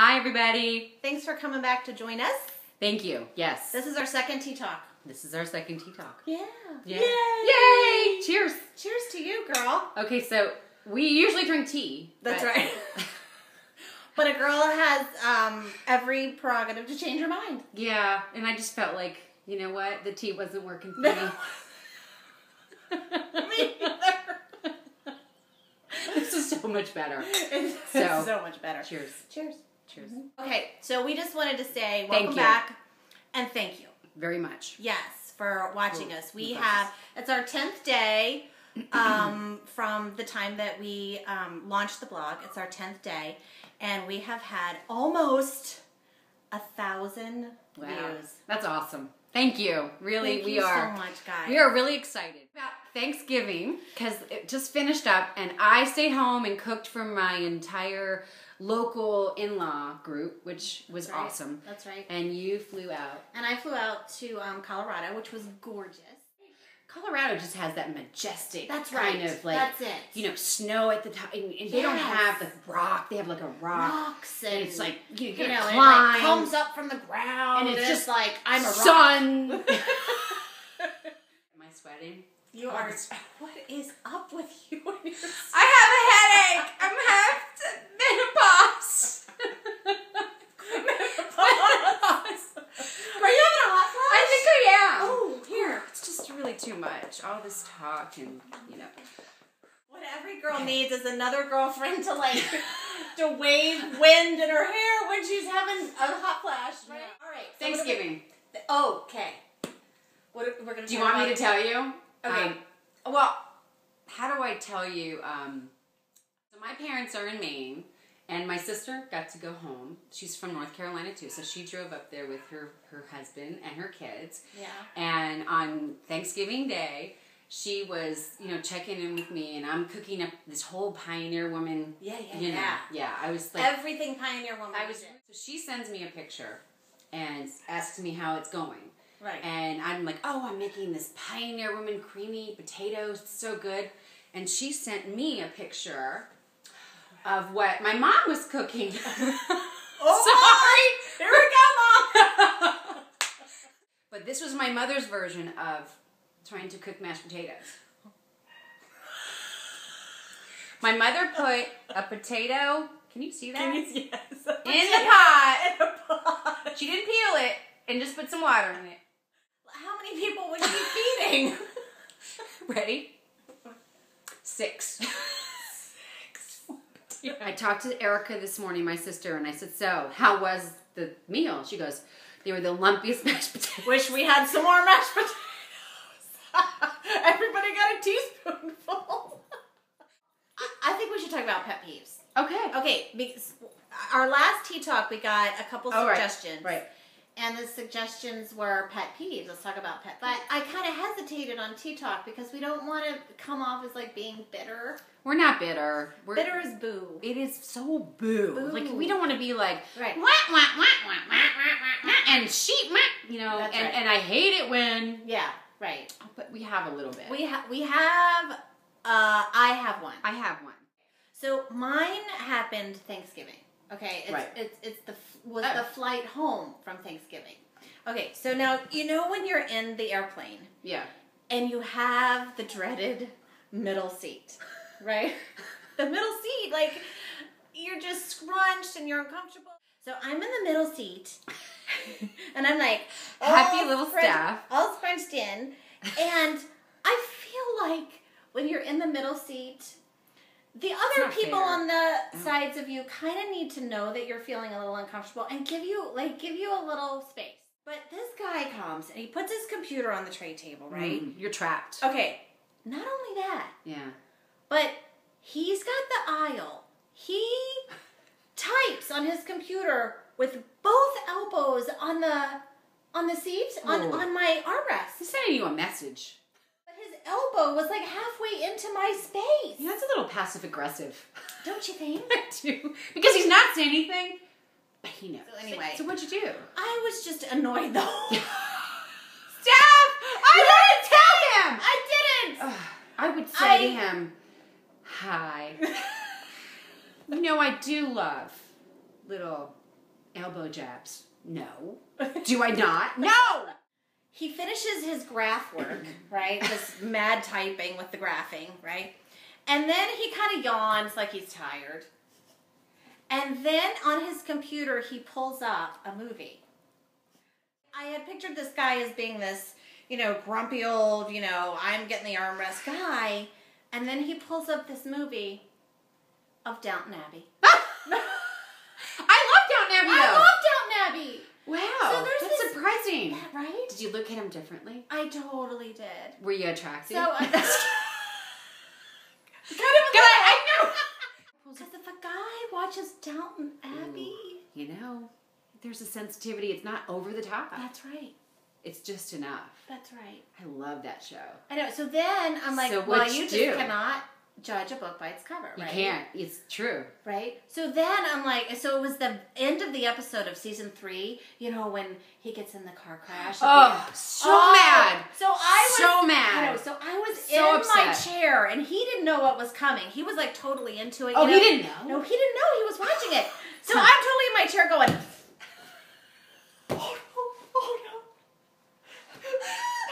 Hi, everybody. Thanks for coming back to join us. Thank you. Yes. This is our second tea talk. This is our second tea talk. Yeah. Yeah. Yay! Cheers. Cheers to you, girl. Okay, so we usually drink tea. That's right. But a girl has every prerogative to change her mind. Yeah, and I just felt like, you know what? The tea wasn't working for me. Me neither. This is so much better. It's so much better. Cheers. Cheers. Cheers. Okay, so we just wanted to say Thank welcome you. back and thank you. Very much. Yes, for watching us. We the have, it's our 10th day from the time that we launched the blog. It's our 10th day, and we have had almost 1,000 views. That's awesome. Thank you. Really, Thank we you are. so much, guys. We are really excited about Thanksgiving because it just finished up, and I stayed home and cooked for my entire local in-law group, which was That's right. awesome. That's right. And you flew out. And I flew out to Colorado, which was gorgeous. Colorado just has that majestic That's kind right. of like, That's it. you know, snow at the top. And they don't have the rock. They have like a rock. Rocks And it's like, you know, climb. and it like comes up from the ground. And it's just like, I'm a rock. sun. Am I sweating? You are. What is up with you? I have a headache. I'm half menopause. Are you having a hot flash? I think I am. Oh, here. It's just really too much. All this talk and, you know. What every girl needs is another girlfriend to like to wave wind in her hair when she's having a hot flash. Right? Yeah. All right. So Thanksgiving. Okay. What we're gonna. Do you want me to tell you? Okay. Well, how do I tell you? So my parents are in Maine, and my sister got to go home. She's from North Carolina too, so she drove up there with her husband and her kids. Yeah. And on Thanksgiving Day, she was, you know, checking in with me, and I'm cooking up this whole Pioneer Woman. Yeah. Yeah. I was like Everything Pioneer Woman. So she sends me a picture and asks me how it's going. Right. And I'm like, oh, I'm making this Pioneer Woman creamy potatoes. It's so good. And she sent me a picture of what my mom was cooking. Oh, sorry. Here we go, Mom. But this was my mother's version of trying to cook mashed potatoes. My mother put a potato, can you see that? Yes. In the pot. In a pot. She didn't peel it and just put some water in it. How many people was she feeding? Ready? 6. I talked to Erica this morning, my sister, and I said, so, how was the meal? She goes, they were the lumpiest mashed potatoes. Wish we had some more mashed potatoes. Everybody got a teaspoonful. I think we should talk about pet peeves. Okay. Okay, because our last tea talk, we got a couple suggestions. Right. And the suggestions were pet peeves. Let's talk about pet peeves. But I kind of hesitated on tea talk because we don't want to come off as like being bitter. We're not bitter. Bitter is boo. It is so boo. Like, we don't want to be like, right. Wah, wah, wah, wah, wah, wah, wah, and sheep, you know, That's right. and I hate it when. Yeah, right. But we have a little bit. We have, I have one. I have one. So mine happened Thanksgiving. Okay, it's the flight home from Thanksgiving. Okay, so now you know when you're in the airplane, Yeah. and you have the dreaded middle seat, right? The middle seat, like you're just scrunched and you're uncomfortable. So I'm in the middle seat, and I'm like Happy little staff, all scrunched in, and I feel like when you're in the middle seat, the other people on the sides of you kind of need to know that you're feeling a little uncomfortable and give you a little space. But this guy comes and he puts his computer on the tray table, right? You're trapped. Okay, not only that, Yeah. but he's got the aisle. He types on his computer with both elbows on the seat, on my armrest. He's sending you a message. His elbow was like halfway into my space. Yeah, that's a little passive aggressive. Don't you think? I do. Because he's not saying anything, but he knows. So anyway. So what'd you do? I was just annoyed though. Steph! I didn't tell him! I didn't! I would say to him, hi. You know, I do love little elbow jabs. No. Do I not? No! He finishes his graph work, right? This mad typing with the graphing, right? And then he kind of yawns like he's tired. And then on his computer, he pulls up a movie. I had pictured this guy as being this, grumpy old, I'm getting the armrest guy. And then he pulls up this movie of Downton Abbey. I love Downton Abbey, though. I love Downton Abbey. Wow, so that's surprising. Right? Did you look at him differently? I totally did. Were you attracted? So, I know. Because if a guy watches Downton Abbey... there's a sensitivity. It's not over the top. That's right. It's just enough. That's right. I love that show. I know. So then I'm like, so well, you do? just cannot judge a book by its cover, right? You can't. It's true. Right? So then I'm like, so it was the end of the episode of season 3, when he gets in the car crash. Oh, mad. So I was so mad. I know. So I was so in upset. my chair, and he didn't know what was coming. He was like totally into it. Oh, he didn't know? No, he didn't know. He was watching it. So I'm totally in my chair going, oh no.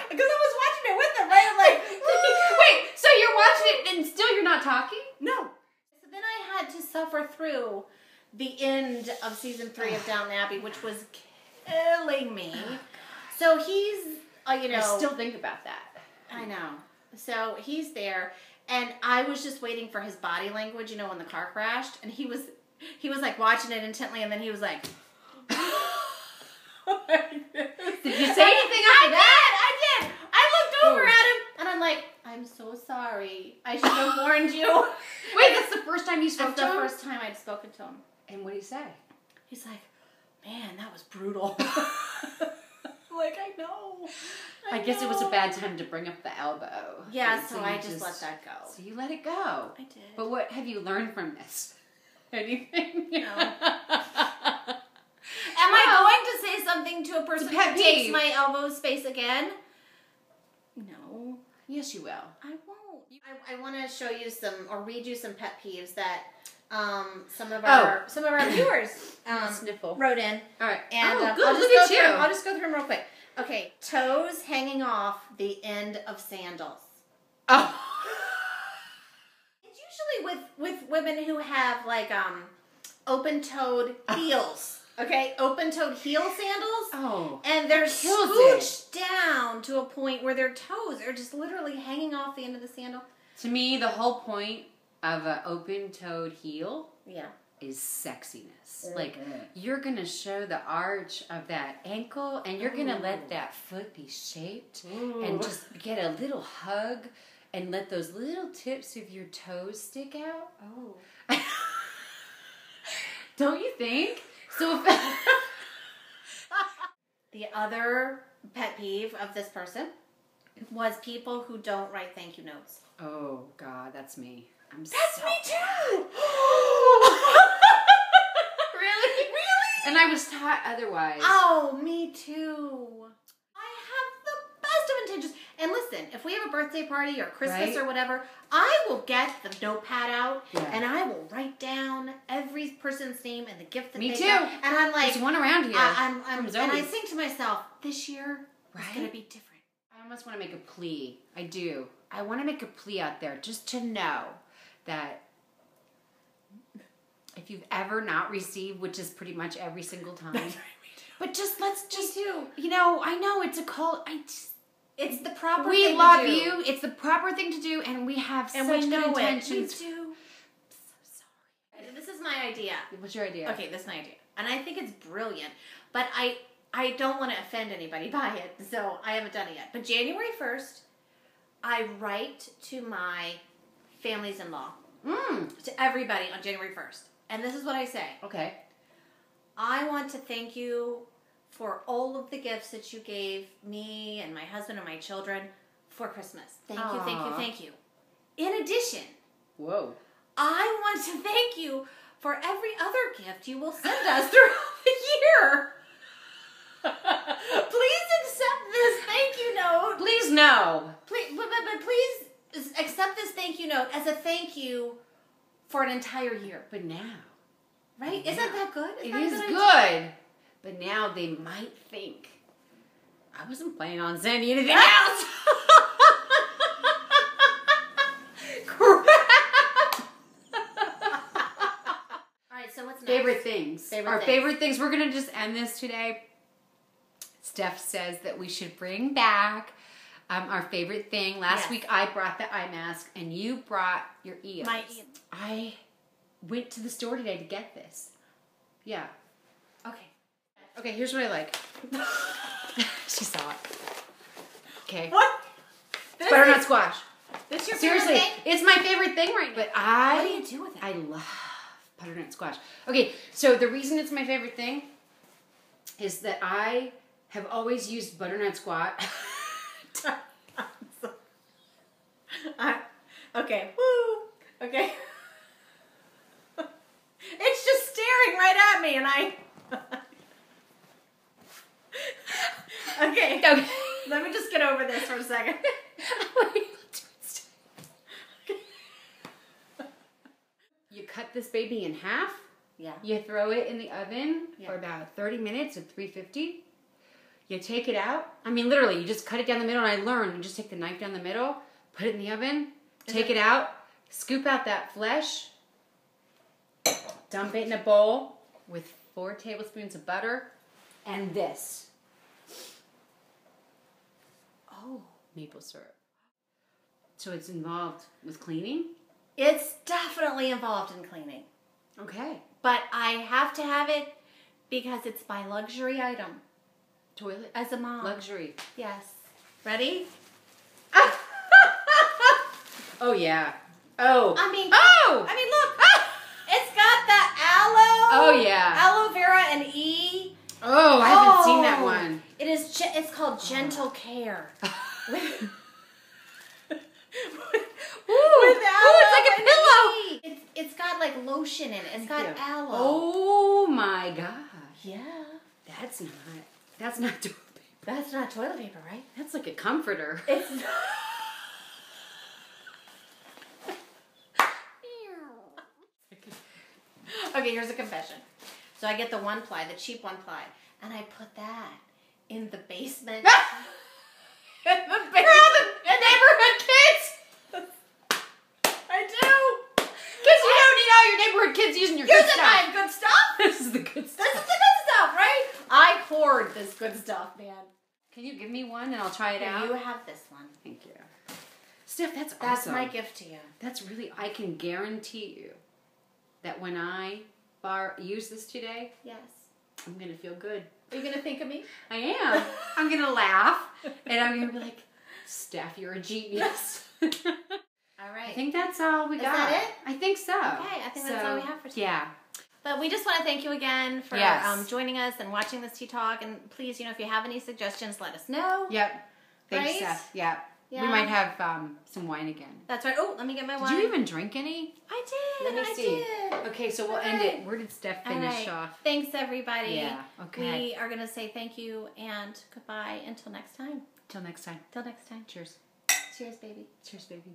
Because I was watching it with him, right? I'm like, wait, so you're watching it and still you're not talking? no. So then I had to suffer through the end of season 3 of Downton Abbey, which was killing me. So he's, I still think about that. I know. So he's there, and I was just waiting for his body language, when the car crashed, and he was like watching it intently, and then he was like, Did you say anything after that? I did. I looked over at him, and I'm like, I'm so sorry. I should have warned you. Wait, that's the first time you spoke That's to him? the first time I'd spoken to him. And what did he say? He's like, man, that was brutal. I'm like, I know. I guess it was a bad time to bring up the elbow. Yeah, And so I just let that go. So you let it go. I did. But what have you learned from this? Anything? No. Am I going to say something to a person pet who takes peeve. my elbow space again? No. Yes, you will. I won't. I want to show you or read you some pet peeves that some of our viewers Sniffle. wrote in. All right. And good. Look at you. I'll just go through them real quick. Okay, toes hanging off the end of sandals. Oh. It's usually with women who have like open-toed heels. Okay, open-toed heel sandals. Oh. And they're kills scooched down to a point where their toes are just literally hanging off the end of the sandal. To me, the whole point of an open-toed heel is sexiness. Mm-hmm. Like, you're going to show the arch of that ankle, and you're going to let that foot be shaped and just get a little hug and let those little tips of your toes stick out. Oh. Don't you think? So if The other pet peeve of this person was people who don't write thank you notes. Oh, God, that's me. That's me too! Really? And I was taught otherwise. Oh, me too. I have the best of intentions. And listen, if we have a birthday party or Christmas or whatever, I will get the notepad out and I will write down every person's name and the gift that Me they too. got. And I'm like, there's one around here. and I think to myself, this year is going to be different. I almost want to make a plea. I do. I want to make a plea out there just to know that if you've ever not received, which is pretty much every single time, but let's just, I know it's a cult. It's the proper thing we to love do. you. It's the proper thing to do, and we have And such we know good it. intentions. We do. I'm so sorry. This is my idea. What's your idea? Okay, this is my idea. And I think it's brilliant. But I don't want to offend anybody by it, so I haven't done it yet. But January 1st, I write to my families-in-law, to everybody on January 1st. And this is what I say. Okay. I want to thank you for all of the gifts that you gave me and my husband and my children for Christmas. Thank you, thank you, thank you. In addition, Whoa. I want to thank you for every other gift you will send us throughout the year. Please accept this thank you note. Please no. Please, but please accept this thank you note as a thank you for an entire year. But now, Right? Yeah. Isn't that good? It that is a good. But now they might think I wasn't planning on sending anything else. So what's next? Favorite things. Favorite things. We're going to just end this today. Steph says that we should bring back our favorite thing. Last week I brought the eye mask and you brought your ears. My ears. I went to the store today to get this. Yeah. Okay. Okay, here's what I like. She saw it. Okay. What? Butternut squash. This your Seriously, favorite thing? it's my favorite thing right now. But What do you do with it? I love butternut squash. Okay, so the reason it's my favorite thing is that I have always used butternut squash. Okay. Woo. Okay. It's just staring right at me, and I. Okay. Okay. Let me just get over this for a second. You cut this baby in half. Yeah. You throw it in the oven for about 30 minutes at 350. You take it out. I mean, literally, you just cut it down the middle. And I learned, you just take the knife down the middle, put it in the oven, take it out, scoop out that flesh, dump it in a bowl with 4 tablespoons of butter, and this. Oh, maple syrup. So it's involved with cleaning? It's definitely involved in cleaning. Okay. But I have to have it because it's my luxury item. Toilet? As a mom. Luxury. Yes. Ready? Oh, yeah. Oh. I mean, look. Ah! It's got the aloe. Oh, yeah. Aloe vera and E. Oh, I haven't seen that one. It is. It's called Gentle Care. It's like a pillow. E. It's got like lotion in it. It's got aloe. Oh my gosh. Yeah. That's not toilet paper. That's not toilet paper, right? That's like a comforter. It's. Okay, here's a confession. So I get the 1-ply, the cheap 1-ply, and I put that in the basement. In the neighborhood kids. I do. Because you don't need all your neighborhood kids using your good Using stuff. my good stuff. This is the good stuff. This is the good stuff, right? I hoard this good stuff, man. Can you give me one and I'll try it out? You have this one. Thank you. Steph, that's That's awesome. my gift to you. That's really, I can guarantee you that when I use this today, Yes. I'm going to feel good. Are you going to think of me? I am. I'm going to laugh and I'm going to be like, Steph, you're a genius. All right. I think that's all we got. Is that it? I think so. Okay, I think that's all we have for today. Yeah. But we just want to thank you again for joining us and watching this Tea Talk. And please, if you have any suggestions, let us know. Yep. Thanks, Right? Steph. Yeah. Yeah. We might have some wine again. That's right. Oh, let me get my wine. Did you even drink any? I did. Let me see. I did. Okay, so we'll All end right. it. Where did Steph All finish right. off? Thanks, everybody. Yeah, okay. We are going to say thank you and goodbye until next time. Till next time. Till next time. Cheers. Cheers, baby. Cheers, baby.